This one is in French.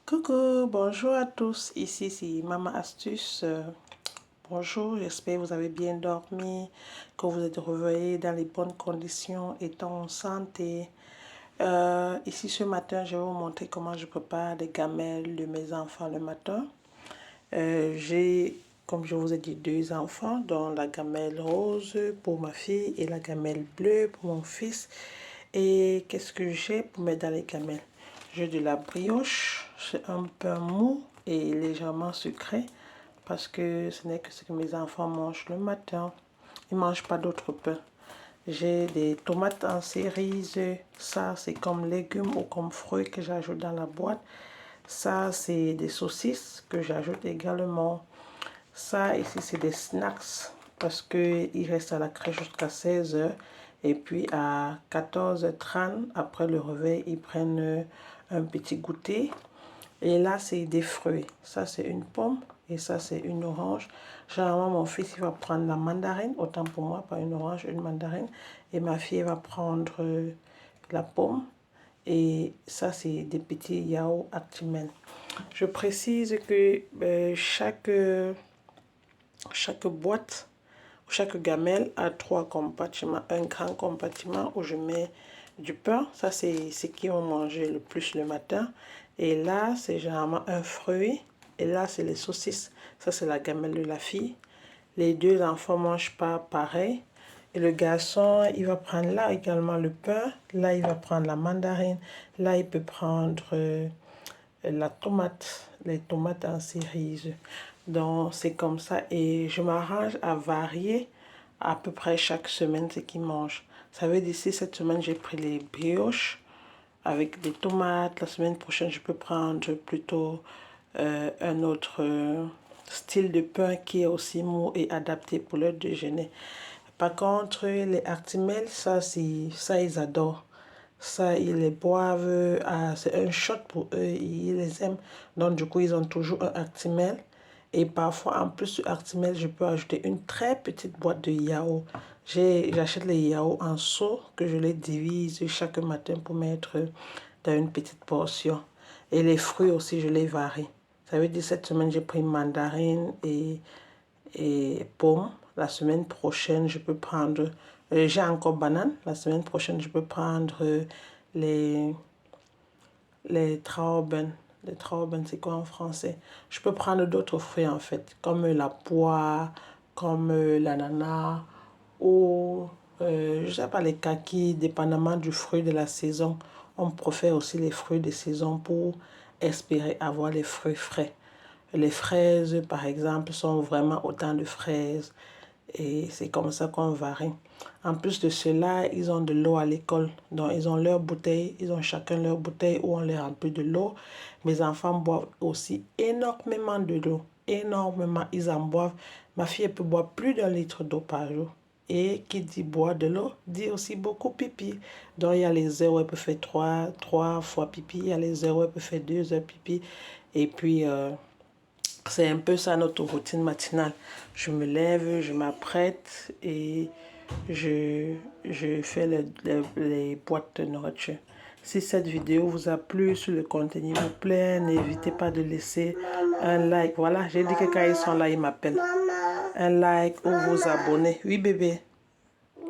Coucou, bonjour à tous, ici c'est Maman Astuce. Bonjour, j'espère que vous avez bien dormi, que vous êtes réveillés dans les bonnes conditions, étant en santé. Ici ce matin, je vais vous montrer comment je prépare des gamelles de mes enfants le matin. J'ai, comme je vous ai dit, deux enfants, dont la gamelle rose pour ma fille et la gamelle bleue pour mon fils. Et qu'est-ce que j'ai pour mettre dans les gamelles? J'ai de la brioche, c'est un peu mou et légèrement sucré parce que ce n'est que ce que mes enfants mangent le matin. Ils ne mangent pas d'autre pain. J'ai des tomates en cerises, ça c'est comme légumes ou comme fruits que j'ajoute dans la boîte. Ça c'est des saucisses que j'ajoute également. Ça ici c'est des snacks parce qu'ils restent à la crèche jusqu'à 16 h. Et puis à 14h30, après le réveil, ils prennent un petit goûter. Et là, c'est des fruits. Ça, c'est une pomme et ça, c'est une orange. Généralement, mon fils, il va prendre la mandarine. Autant pour moi, pas une orange, une mandarine. Et ma fille va prendre la pomme. Et ça, c'est des petits yaourts Actimel. Je précise que chaque boîte, chaque gamelle a trois compartiments. Un grand compartiment où je mets du pain. Ça, c'est ce qu'ils vont manger le plus le matin. Et là, c'est généralement un fruit. Et là, c'est les saucisses. Ça, c'est la gamelle de la fille. Les deux enfants ne mangent pas pareil. Et le garçon, il va prendre là également le pain. Là, il va prendre la mandarine. Là, il peut prendre la tomate, les tomates en cerises. Donc c'est comme ça et je m'arrange à varier à peu près chaque semaine ce qu'ils mangent. Ça veut dire si cette semaine j'ai pris les brioches avec des tomates, la semaine prochaine je peux prendre plutôt un autre style de pain qui est aussi mou et adapté pour leur déjeuner. Par contre les Actimel, ça ils adorent. Ça, ils les boivent, c'est un shot pour eux, ils les aiment. Donc, du coup, ils ont toujours un Actimel. Et parfois, en plus du Actimel, je peux ajouter une très petite boîte de yaourt. J'achète les yaourts en seau que je les divise chaque matin pour mettre dans une petite portion. Et les fruits aussi, je les varie. Ça veut dire cette semaine, j'ai pris mandarine et pomme. La semaine prochaine, je peux prendre... j'ai encore banane. La semaine prochaine, je peux prendre les, les trauben. Les trauben, c'est quoi en français? Je peux prendre d'autres fruits en fait, comme la poire, comme l'ananas ou, je sais pas, les kakis, dépendamment du fruit de la saison. On préfère aussi les fruits de saison pour espérer avoir les fruits frais. Les fraises, par exemple, sont vraiment autant de fraises. Et c'est comme ça qu'on varie. En plus de cela, ils ont de l'eau à l'école. Donc, ils ont leur bouteille. Ils ont chacun leur bouteille où on les remplit de l'eau. Mes enfants boivent aussi énormément de l'eau. Énormément. Ils en boivent. Ma fille, elle peut boire plus d'1 litre d'eau par jour. Et qui dit boire de l'eau, dit aussi beaucoup pipi. Donc, il y a les heures où elle peut faire 3 fois pipi. Il y a les heures où elle peut faire 2 heures pipi. Et puis... c'est un peu ça notre routine matinale. Je me lève, je m'apprête et je fais les boîtes de nourriture. Si cette vidéo vous a plu, si le contenu vous plaît, n'hésitez pas de laisser un like. Voilà, j'ai dit que quand ils sont là, ils m'appellent. Un like ou vous abonner. Oui, bébé.